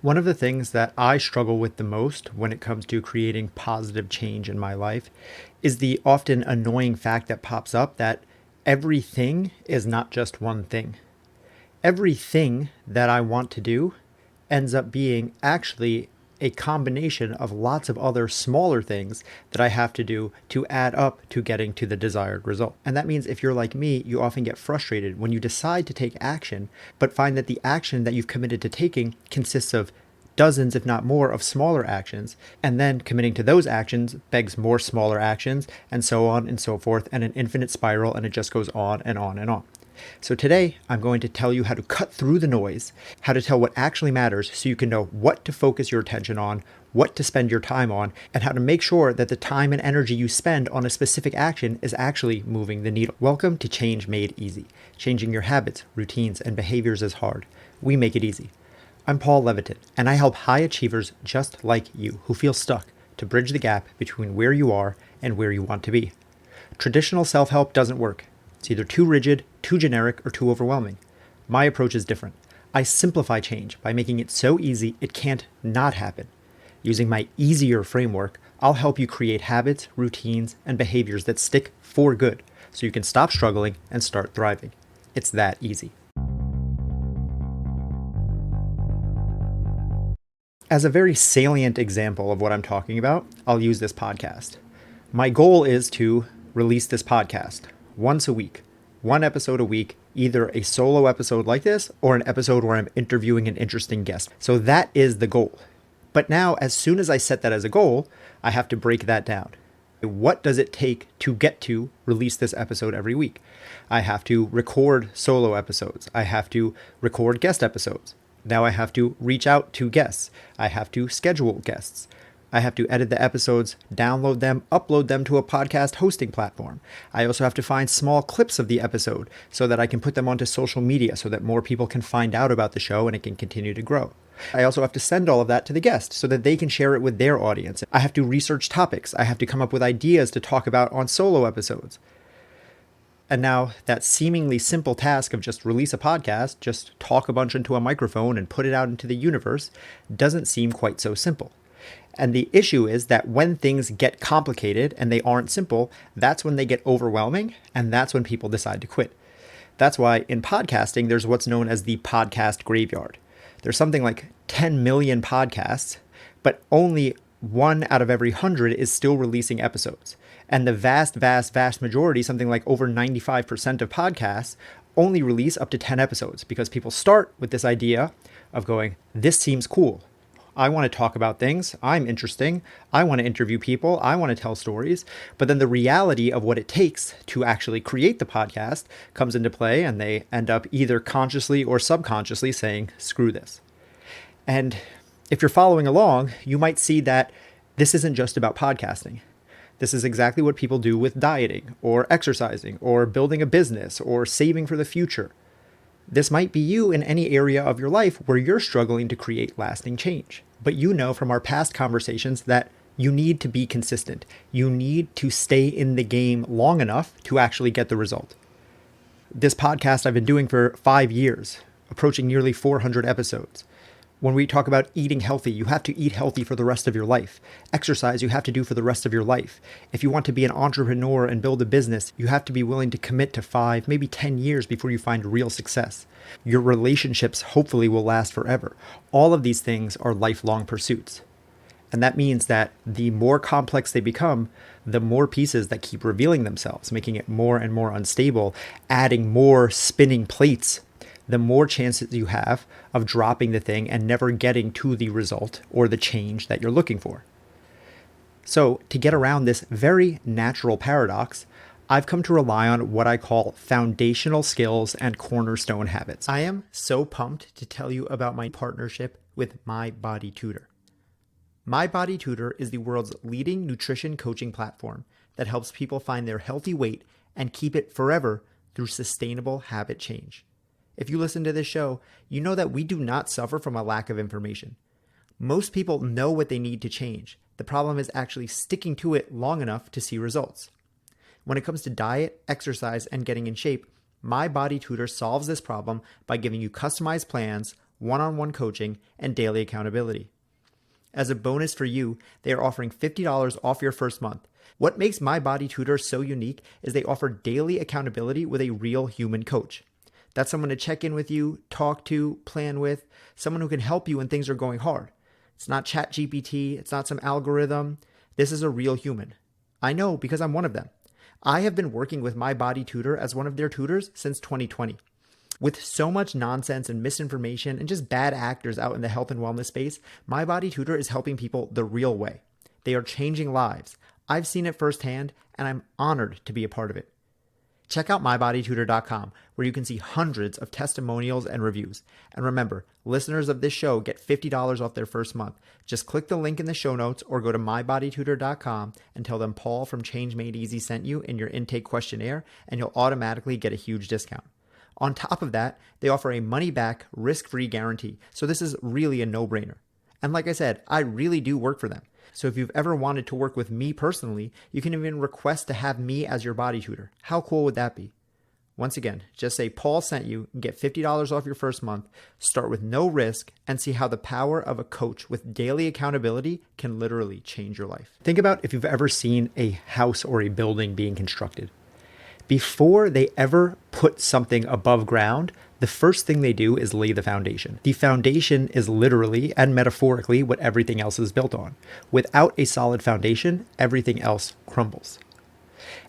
One of the things that I struggle with the most when it comes to creating positive change in my life is the often annoying fact that pops up that everything is not just one thing. Everything that I want to do ends up being actually a combination of lots of other smaller things that I have to do to add up to getting to the desired result. And that means if you're like me, you often get frustrated when you decide to take action, but find that the action that you've committed to taking consists of dozens, if not more, of smaller actions, and then committing to those actions begs more smaller actions, and so on and so forth, and an infinite spiral, and it just goes on and on and on. So today, I'm going to tell you how to cut through the noise, how to tell what actually matters so you can know what to focus your attention on, what to spend your time on, and how to make sure that the time and energy you spend on a specific action is actually moving the needle. Welcome to Change Made Easy. Changing your habits, routines, and behaviors is hard. We make it easy. I'm Paul Leviton, and I help high achievers just like you who feel stuck to bridge the gap between where you are and where you want to be. Traditional self-help doesn't work. It's either too rigid, too generic, or too overwhelming. My approach is different. I simplify change by making it so easy it can't not happen. Using my easier framework, I'll help you create habits, routines, and behaviors that stick for good so you can stop struggling and start thriving. It's that easy. As a very salient example of what I'm talking about, I'll use this podcast. My goal is to release this podcast once a week, one episode a week, either a solo episode like this or an episode where I'm interviewing an interesting guest. So that is the goal. But now, as soon as I set that as a goal, I have to break that down. What does it take to get to release this episode every week? I have to record solo episodes. I have to record guest episodes. Now I have to reach out to guests. I have to schedule guests. I have to edit the episodes, download them, upload them to a podcast hosting platform. I also have to find small clips of the episode so that I can put them onto social media so that more people can find out about the show and it can continue to grow. I also have to send all of that to the guest so that they can share it with their audience. I have to research topics. I have to come up with ideas to talk about on solo episodes. And now that seemingly simple task of just release a podcast, just talk a bunch into a microphone and put it out into the universe, doesn't seem quite so simple. And the issue is that when things get complicated and they aren't simple, that's when they get overwhelming, and that's when people decide to quit. That's why in podcasting, there's what's known as the podcast graveyard. There's something like 10 million podcasts, but only 1 out of every 100 is still releasing episodes. And the vast majority, something like over 95% of podcasts, only release up to 10 episodes because people start with this idea of going, this seems cool. I want to talk about things. I'm interesting. I want to interview people. I want to tell stories. But then the reality of what it takes to actually create the podcast comes into play, and they end up either consciously or subconsciously saying, screw this. And if you're following along, you might see that this isn't just about podcasting. This is exactly what people do with dieting or exercising or building a business or saving for the future. This might be you in any area of your life where you're struggling to create lasting change. But you know from our past conversations that you need to be consistent. You need to stay in the game long enough to actually get the result. This podcast I've been doing for 5 years, approaching nearly 400 episodes. When we talk about eating healthy, you have to eat healthy for the rest of your life. Exercise you have to do for the rest of your life. If you want to be an entrepreneur and build a business, you have to be willing to commit to 5, maybe 10 years before you find real success. Your relationships hopefully will last forever. All of these things are lifelong pursuits. And that means that the more complex they become, the more pieces that keep revealing themselves, making it more and more unstable, adding more spinning plates, the more chances you have of dropping the thing and never getting to the result or the change that you're looking for. So to get around this very natural paradox, I've come to rely on what I call foundational skills and cornerstone habits. I am so pumped to tell you about my partnership with My Body Tutor. My Body Tutor is the world's leading nutrition coaching platform that helps people find their healthy weight and keep it forever through sustainable habit change. If you listen to this show, you know that we do not suffer from a lack of information. Most people know what they need to change. The problem is actually sticking to it long enough to see results. When it comes to diet, exercise, and getting in shape, My Body Tutor solves this problem by giving you customized plans, one-on-one coaching, and daily accountability. As a bonus for you, they are offering $50 off your first month. What makes My Body Tutor so unique is they offer daily accountability with a real human coach. That's someone to check in with you, talk to, plan with, someone who can help you when things are going hard. It's not ChatGPT, it's not some algorithm. This is a real human. I know because I'm one of them. I have been working with My Body Tutor as one of their tutors since 2020. With so much nonsense and misinformation and just bad actors out in the health and wellness space, My Body Tutor is helping people the real way. They are changing lives. I've seen it firsthand, and I'm honored to be a part of it. Check out mybodytutor.com, where you can see hundreds of testimonials and reviews. And remember, listeners of this show get $50 off their first month. Just click the link in the show notes or go to mybodytutor.com and tell them Paul from Change Made Easy sent you in your intake questionnaire, and you'll automatically get a huge discount. On top of that, they offer a money-back, risk-free guarantee. So this is really a no-brainer. And like I said, I really do work for them. So if you've ever wanted to work with me personally, you can even request to have me as your body tutor. How cool would that be? Once again, just say Paul sent you and get $50 off your first month, start with no risk, and see how the power of a coach with daily accountability can literally change your life. Think about if you've ever seen a house or a building being constructed. Before they ever put something above ground, the first thing they do is lay the foundation. The foundation is literally and metaphorically what everything else is built on. Without a solid foundation, everything else crumbles.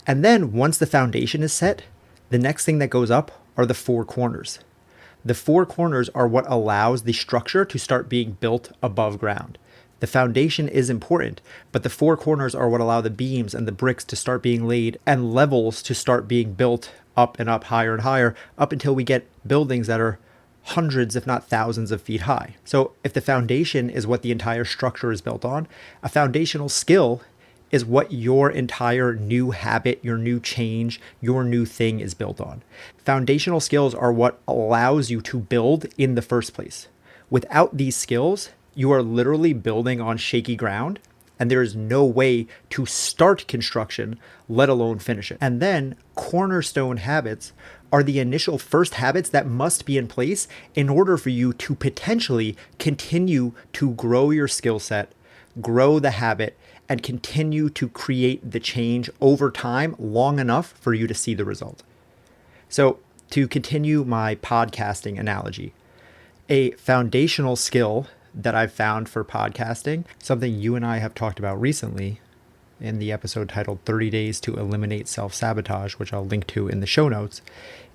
And then once the foundation is set, the next thing that goes up are the four corners. The four corners are what allows the structure to start being built above ground. The foundation is important, but the four corners are what allow the beams and the bricks to start being laid and levels to start being built up and up, higher and higher, up until we get buildings that are hundreds, if not thousands of feet high. So if the foundation is what the entire structure is built on, a foundational skill is what your entire new habit, your new change, your new thing is built on. Foundational skills are what allows you to build in the first place. Without these skills, you are literally building on shaky ground, and there is no way to start construction, let alone finish it. And then cornerstone habits are the initial first habits that must be in place in order for you to potentially continue to grow your skill set, grow the habit, and continue to create the change over time long enough for you to see the result. So to continue my podcasting analogy, a foundational skill that I've found for podcasting, something you and I have talked about recently in the episode titled 30 Days to Eliminate Self-Sabotage, which I'll link to in the show notes,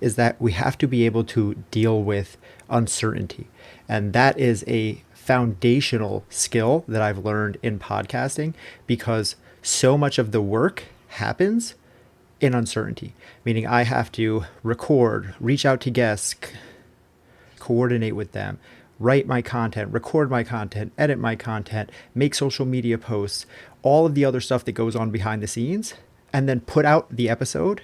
is that we have to be able to deal with uncertainty. And that is a foundational skill that I've learned in podcasting because so much of the work happens in uncertainty, meaning I have to record, reach out to guests, coordinate with them, write my content, record my content, edit my content, make social media posts, all of the other stuff that goes on behind the scenes, and then put out the episode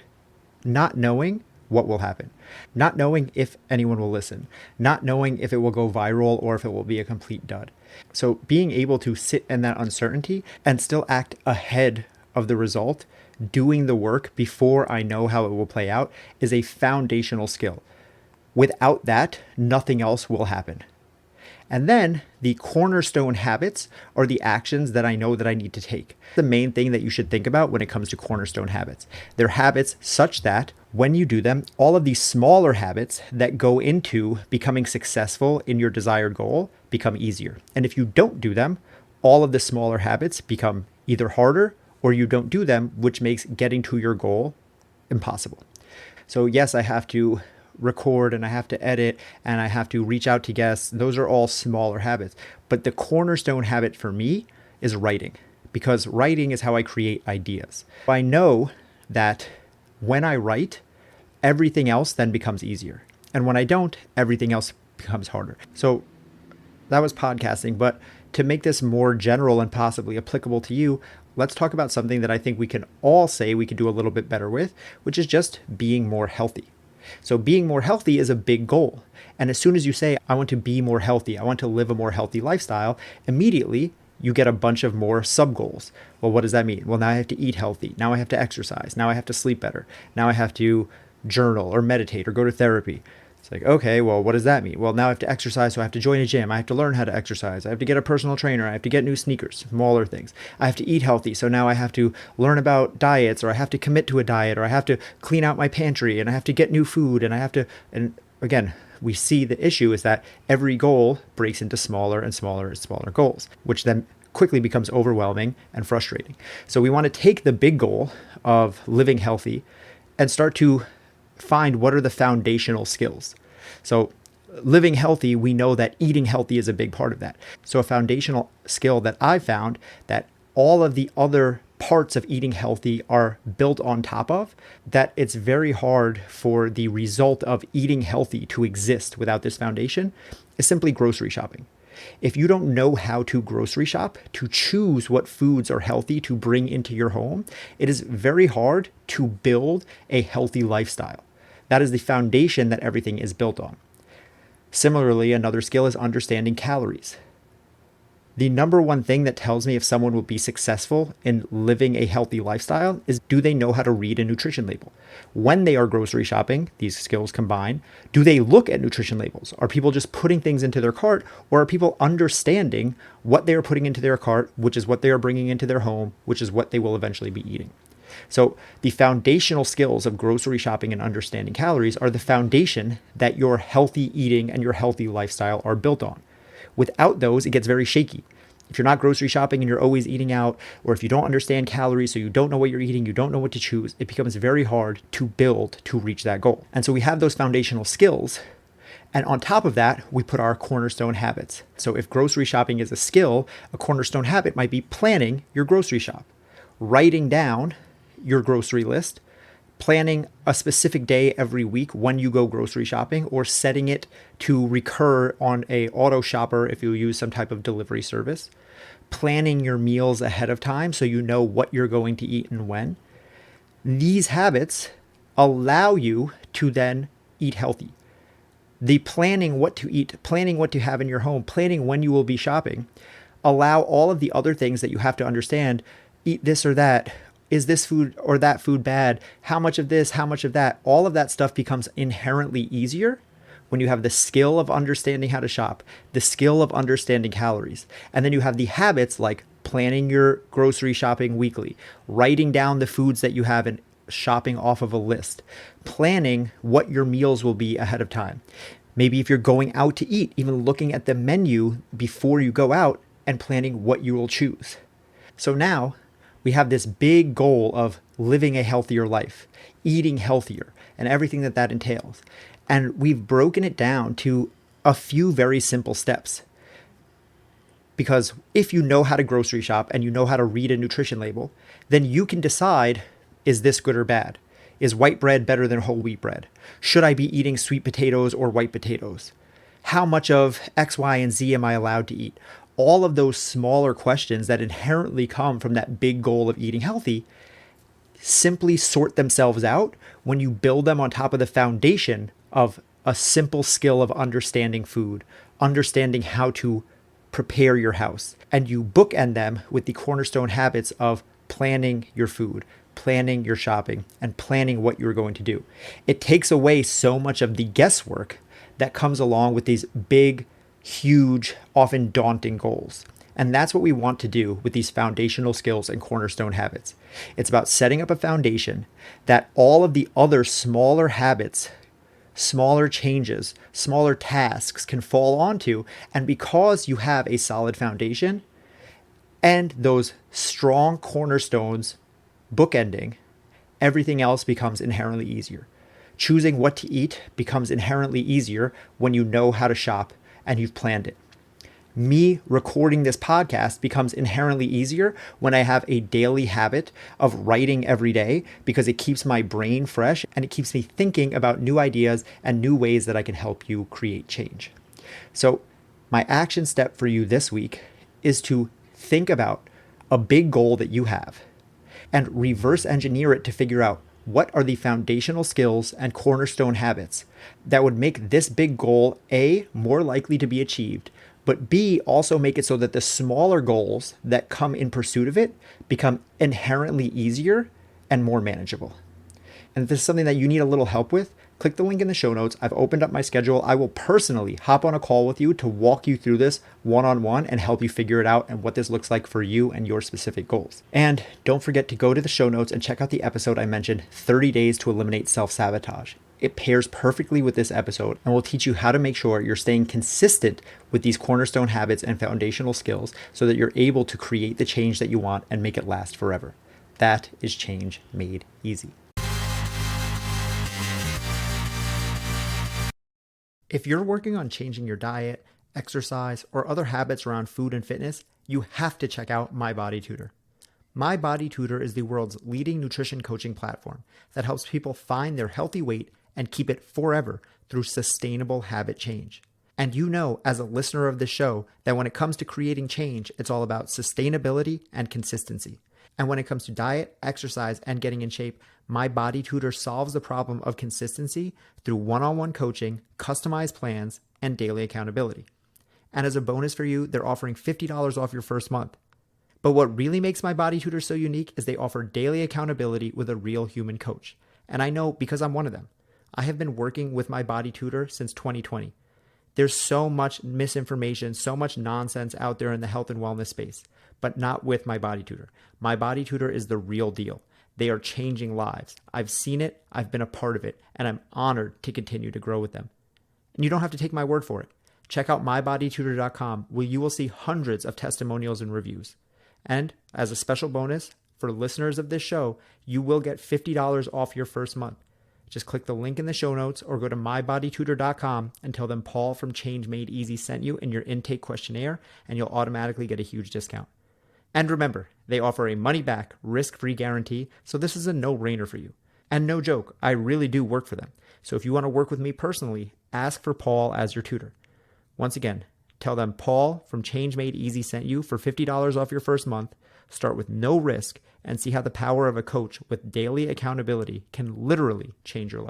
not knowing what will happen, not knowing if anyone will listen, not knowing if it will go viral or if it will be a complete dud. So being able to sit in that uncertainty and still act ahead of the result, doing the work before I know how it will play out, is a foundational skill. Without that, nothing else will happen. And then the cornerstone habits are the actions that I know that I need to take. The main thing that you should think about when it comes to cornerstone habits. They're habits such that when you do them, all of these smaller habits that go into becoming successful in your desired goal become easier. And if you don't do them, all of the smaller habits become either harder or you don't do them, which makes getting to your goal impossible. So yes, I have to record and I have to edit and I have to reach out to guests. Those are all smaller habits. But the cornerstone habit for me is writing, because writing is how I create ideas. I know that when I write, everything else then becomes easier. And when I don't, everything else becomes harder. So that was podcasting. But to make this more general and possibly applicable to you, let's talk about something that I think we can all say we could do a little bit better with, which is just being more healthy. So being more healthy is a big goal. And as soon as you say, I want to be more healthy, I want to live a more healthy lifestyle, immediately you get a bunch of more sub goals. Well, what does that mean? Well, now I have to eat healthy. Now I have to exercise. Now I have to sleep better. Now I have to journal or meditate or go to therapy. It's like, okay, well, what does that mean? Well, now I have to exercise, so I have to join a gym. I have to learn how to exercise. I have to get a personal trainer. I have to get new sneakers, smaller things. I have to eat healthy, so now I have to learn about diets, or I have to commit to a diet, or I have to clean out my pantry, and I have to get new food, and I have to, and again, we see the issue is that every goal breaks into smaller and smaller and smaller goals, which then quickly becomes overwhelming and frustrating. So we want to take the big goal of living healthy and start to find what are the foundational skills. So living healthy, we know that eating healthy is a big part of that. So a foundational skill that I found that all of the other parts of eating healthy are built on top of, that it's very hard for the result of eating healthy to exist without this foundation, is simply grocery shopping. If you don't know how to grocery shop, to choose what foods are healthy to bring into your home, it is very hard to build a healthy lifestyle. That is the foundation that everything is built on. Similarly, another skill is understanding calories. The number one thing that tells me if someone will be successful in living a healthy lifestyle is, do they know how to read a nutrition label? When they are grocery shopping, these skills combine, do they look at nutrition labels? Are people just putting things into their cart, or are people understanding what they are putting into their cart, which is what they are bringing into their home, which is what they will eventually be eating? So the foundational skills of grocery shopping and understanding calories are the foundation that your healthy eating and your healthy lifestyle are built on. Without those, it gets very shaky. If you're not grocery shopping and you're always eating out, or if you don't understand calories, so you don't know what you're eating, you don't know what to choose, it becomes very hard to build to reach that goal. And so we have those foundational skills. And on top of that, we put our cornerstone habits. So if grocery shopping is a skill, a cornerstone habit might be planning your grocery shop, writing down your grocery list, planning a specific day every week when you go grocery shopping, or setting it to recur on a auto shopper if you use some type of delivery service, planning your meals ahead of time so you know what you're going to eat and when. These habits allow you to then eat healthy. The planning what to eat, planning what to have in your home, planning when you will be shopping, allow all of the other things that you have to understand, eat this or that. Is this food or that food bad? How much of this, how much of that? All of that stuff becomes inherently easier when you have the skill of understanding how to shop, the skill of understanding calories. And then you have the habits like planning your grocery shopping weekly, writing down the foods that you have and shopping off of a list, planning what your meals will be ahead of time. Maybe if you're going out to eat, even looking at the menu before you go out and planning what you will choose. So now we have this big goal of living a healthier life, eating healthier, and everything that that entails. And we've broken it down to a few very simple steps. Because if you know how to grocery shop and you know how to read a nutrition label, then you can decide, is this good or bad? Is white bread better than whole wheat bread? Should I be eating sweet potatoes or white potatoes? How much of X, Y, and Z am I allowed to eat? All of those smaller questions that inherently come from that big goal of eating healthy simply sort themselves out when you build them on top of the foundation of a simple skill of understanding food, understanding how to prepare your house, and you bookend them with the cornerstone habits of planning your food, planning your shopping, and planning what you're going to do. It takes away so much of the guesswork that comes along with these big, huge, often daunting goals. And that's what we want to do with these foundational skills and cornerstone habits. It's about setting up a foundation that all of the other smaller habits, smaller changes, smaller tasks can fall onto. And because you have a solid foundation and those strong cornerstones bookending, everything else becomes inherently easier. Choosing what to eat becomes inherently easier when you know how to shop and you've planned it. Me recording this podcast becomes inherently easier when I have a daily habit of writing every day, because it keeps my brain fresh and it keeps me thinking about new ideas and new ways that I can help you create change. So my action step for you this week is to think about a big goal that you have and reverse engineer it to figure out what are the foundational skills and cornerstone habits that would make this big goal, A, more likely to be achieved, but B, also make it so that the smaller goals that come in pursuit of it become inherently easier and more manageable. And if this is something that you need a little help with, Click the link in the show notes. I've opened up my schedule. I will personally hop on a call with you to walk you through this one-on-one and help you figure it out and what this looks like for you and your specific goals. And don't forget to go to the show notes and check out the episode I mentioned, 30 Days to Eliminate Self-Sabotage. It pairs perfectly with this episode and will teach you how to make sure you're staying consistent with these cornerstone habits and foundational skills so that you're able to create the change that you want and make it last forever. That is change made easy. If you're working on changing your diet, exercise, or other habits around food and fitness, you have to check out My Body Tutor. My Body Tutor is the world's leading nutrition coaching platform that helps people find their healthy weight and keep it forever through sustainable habit change. And you know, as a listener of this show, that when it comes to creating change, it's all about sustainability and consistency. And when it comes to diet, exercise, and getting in shape, My Body Tutor solves the problem of consistency through one-on-one coaching, customized plans, and daily accountability. And as a bonus for you, they're offering $50 off your first month. But what really makes My Body Tutor so unique is they offer daily accountability with a real human coach. And I know because I'm one of them. I have been working with My Body Tutor since 2020. There's so much misinformation, so much nonsense out there in the health and wellness space, but not with My Body Tutor. My Body Tutor is the real deal. They are changing lives. I've seen it, I've been a part of it, and I'm honored to continue to grow with them. And you don't have to take my word for it. Check out mybodytutor.com where you will see hundreds of testimonials and reviews. And as a special bonus for listeners of this show, you will get $50 off your first month. Just click the link in the show notes or go to mybodytutor.com and tell them Paul from Change Made Easy sent you in your intake questionnaire, and you'll automatically get a huge discount. And remember, they offer a money-back, risk-free guarantee, so this is a no-brainer for you. And no joke, I really do work for them. So if you want to work with me personally, ask for Paul as your tutor. Once again, tell them Paul from Change Made Easy sent you for $50 off your first month. Start with no risk and see how the power of a coach with daily accountability can literally change your life.